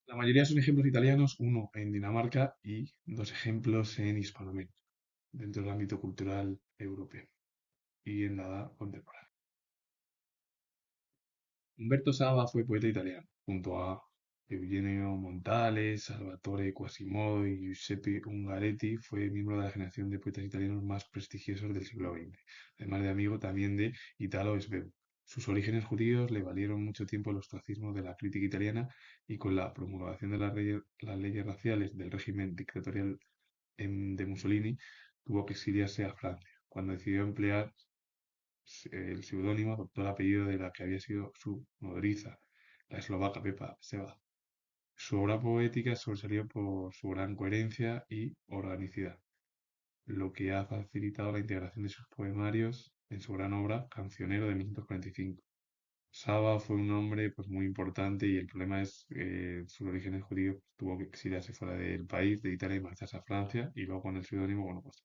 La mayoría son ejemplos italianos, uno en Dinamarca y dos ejemplos en Hispanoamérica, dentro del ámbito cultural europeo y en la edad contemporánea. Umberto Saba fue poeta italiano, junto a Eugenio Montale, Salvatore Quasimodo y Giuseppe Ungaretti, fue miembro de la generación de poetas italianos más prestigiosos del siglo XX, además de amigo también de Italo Svevo. Sus orígenes judíos le valieron mucho tiempo el ostracismo de la crítica italiana y con la promulgación de las leyes raciales del régimen dictatorial de Mussolini, tuvo que exiliarse a Francia. Cuando decidió emplear el seudónimo, adoptó el apellido de la que había sido su nodriza, la eslovaca Pepa Seba. Su obra poética sobresalió por su gran coherencia y organicidad, lo que ha facilitado la integración de sus poemarios en su gran obra Cancionero de 1945. Saba fue un hombre pues, muy importante y el problema es que sus orígenes judíos tuvo que exiliarse fuera del país, de Italia y marcharse a Francia y luego con el seudónimo, bueno, pues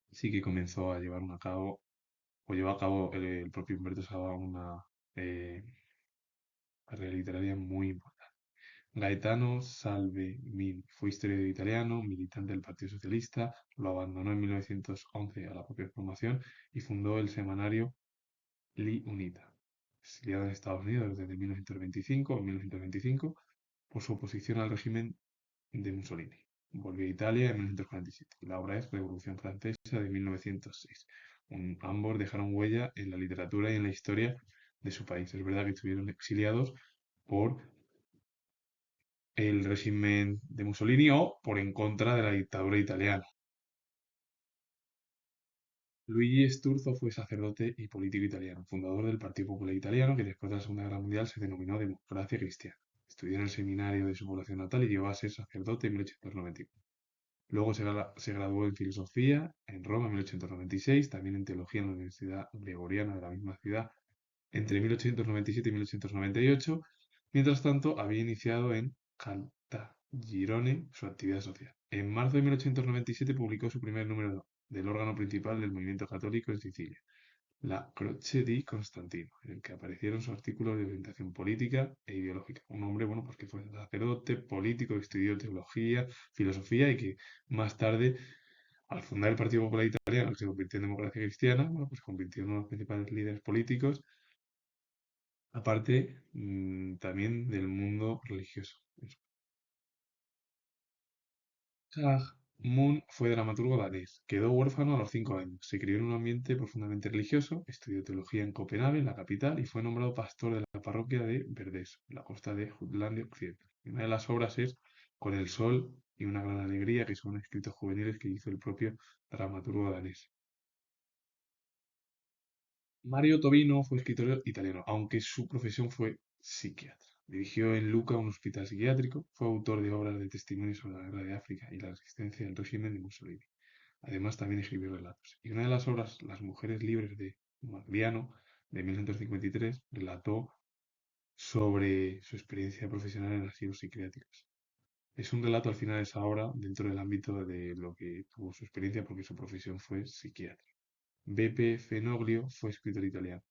sí que comenzó a llevar a cabo o llevó a cabo el propio Humberto Saba una carrera literaria muy importante. Gaetano Salvemini fue historiador italiano, militante del Partido Socialista, lo abandonó en 1911 a la propia formación y fundó el semanario Li Unita, exiliado en Estados Unidos desde 1925 a 1925 por su oposición al régimen de Mussolini. Volvió a Italia en 1947 y la obra es Revolución Francesa de 1906. Ambos dejaron huella en la literatura y en la historia de su país. Es verdad que estuvieron exiliados por el régimen de Mussolini o por en contra de la dictadura italiana. Luigi Sturzo fue sacerdote y político italiano, fundador del Partido Popular Italiano, que después de la Segunda Guerra Mundial se denominó Democracia Cristiana. Estudió en el seminario de su población natal y llegó a ser sacerdote en 1891. Luego se graduó en filosofía en Roma en 1896, también en teología en la Universidad Gregoriana de la misma ciudad entre 1897 y 1898. Mientras tanto, había iniciado en Caltagirone su actividad social. En marzo de 1897 publicó su primer número del órgano principal del movimiento católico en Sicilia, la Croce di Constantino, en el que aparecieron sus artículos de orientación política e ideológica. Un hombre, bueno, pues que fue sacerdote, político, que estudió teología, filosofía y que más tarde, al fundar el Partido Popular Italiano, que se convirtió en Democracia Cristiana, bueno, pues se convirtió en uno de los principales líderes políticos, aparte también del mundo religioso. Moon fue dramaturgo danés. Quedó huérfano a los 5 años. Se crió en un ambiente profundamente religioso, estudió teología en Copenhague, en la capital, y fue nombrado pastor de la parroquia de Verdes, en la costa de Jutlandia Occidental. Y una de las obras es Con el sol y una gran alegría, que son escritos juveniles que hizo el propio dramaturgo danés. Mario Tobino fue escritor italiano, aunque su profesión fue psiquiatra. Dirigió en Luca un hospital psiquiátrico, fue autor de obras de testimonio sobre la guerra de África y la resistencia del régimen de Mussolini. Además, también escribió relatos. Y una de las obras, Las mujeres libres de Magliano, de 1953, relató sobre su experiencia profesional en asilos psiquiátricos. Es un relato al final de esa obra dentro del ámbito de lo que tuvo su experiencia porque su profesión fue psiquiatra. Beppe Fenoglio fue escritor italiano.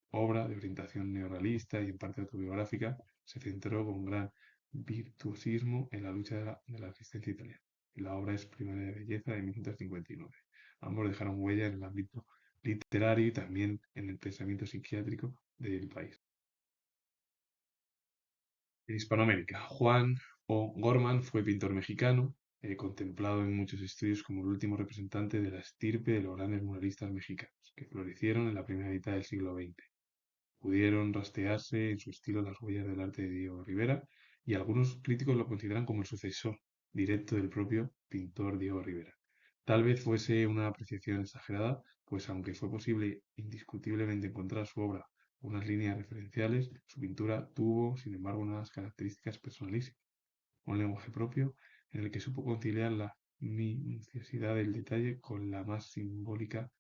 Su obra de orientación neorrealista y en parte autobiográfica se centró con gran virtuosismo en la lucha de la resistencia italiana. Y la obra es Primaria de Belleza de 1959. Ambos dejaron huella en el ámbito literario y también en el pensamiento psiquiátrico del país. En Hispanoamérica, Juan O. Gorman fue pintor mexicano, contemplado en muchos estudios como el último representante de la estirpe de los grandes muralistas mexicanos, que florecieron en la primera mitad del siglo XX. Pudieron rastrearse en su estilo las huellas del arte de Diego Rivera y algunos críticos lo consideran como el sucesor directo del propio pintor Diego Rivera. Tal vez fuese una apreciación exagerada, pues aunque fue posible indiscutiblemente encontrar su obra unas líneas referenciales, su pintura tuvo, sin embargo, unas características personalísimas, un lenguaje propio en el que supo conciliar la minuciosidad del detalle con la más simbólica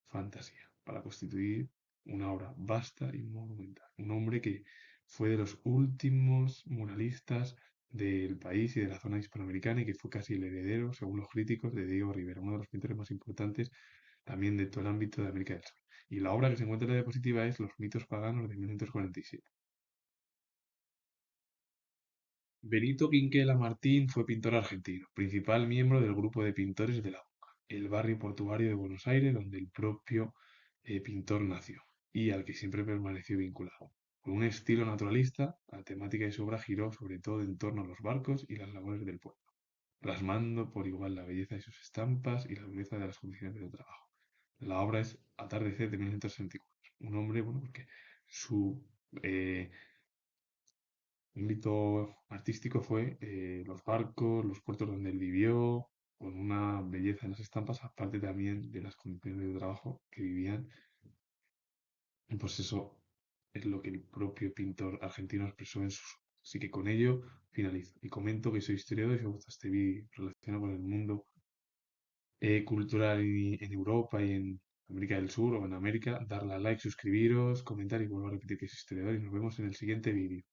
fantasía, para constituir una obra vasta y monumental. Un hombre que fue de los últimos muralistas del país y de la zona hispanoamericana y que fue casi el heredero, según los críticos, de Diego Rivera, uno de los pintores más importantes también de todo el ámbito de América del Sur. Y la obra que se encuentra en la diapositiva es Los mitos paganos de 1947. Benito Quinquela Martín fue pintor argentino, principal miembro del grupo de pintores de la Boca, el barrio portuario de Buenos Aires donde el propio pintor nació y al que siempre permaneció vinculado. Con un estilo naturalista, la temática de su obra giró sobre todo en torno a los barcos y las labores del pueblo, plasmando por igual la belleza de sus estampas y la dureza de las condiciones de trabajo. La obra es Atardecer de 1964. Un hombre, bueno, porque su eh, ámbito artístico fue los barcos, los puertos donde él vivió, con una belleza en las estampas, aparte también de las condiciones de trabajo que vivían. Y pues eso es lo que el propio pintor argentino expresó en sus obras. Así que con ello finalizo. Y comento que soy historiador y si os gusta este vídeo relacionado con el mundo cultural en Europa y en América del Sur o en América, darle a like, suscribiros, comentar y vuelvo a repetir que soy historiador y nos vemos en el siguiente vídeo.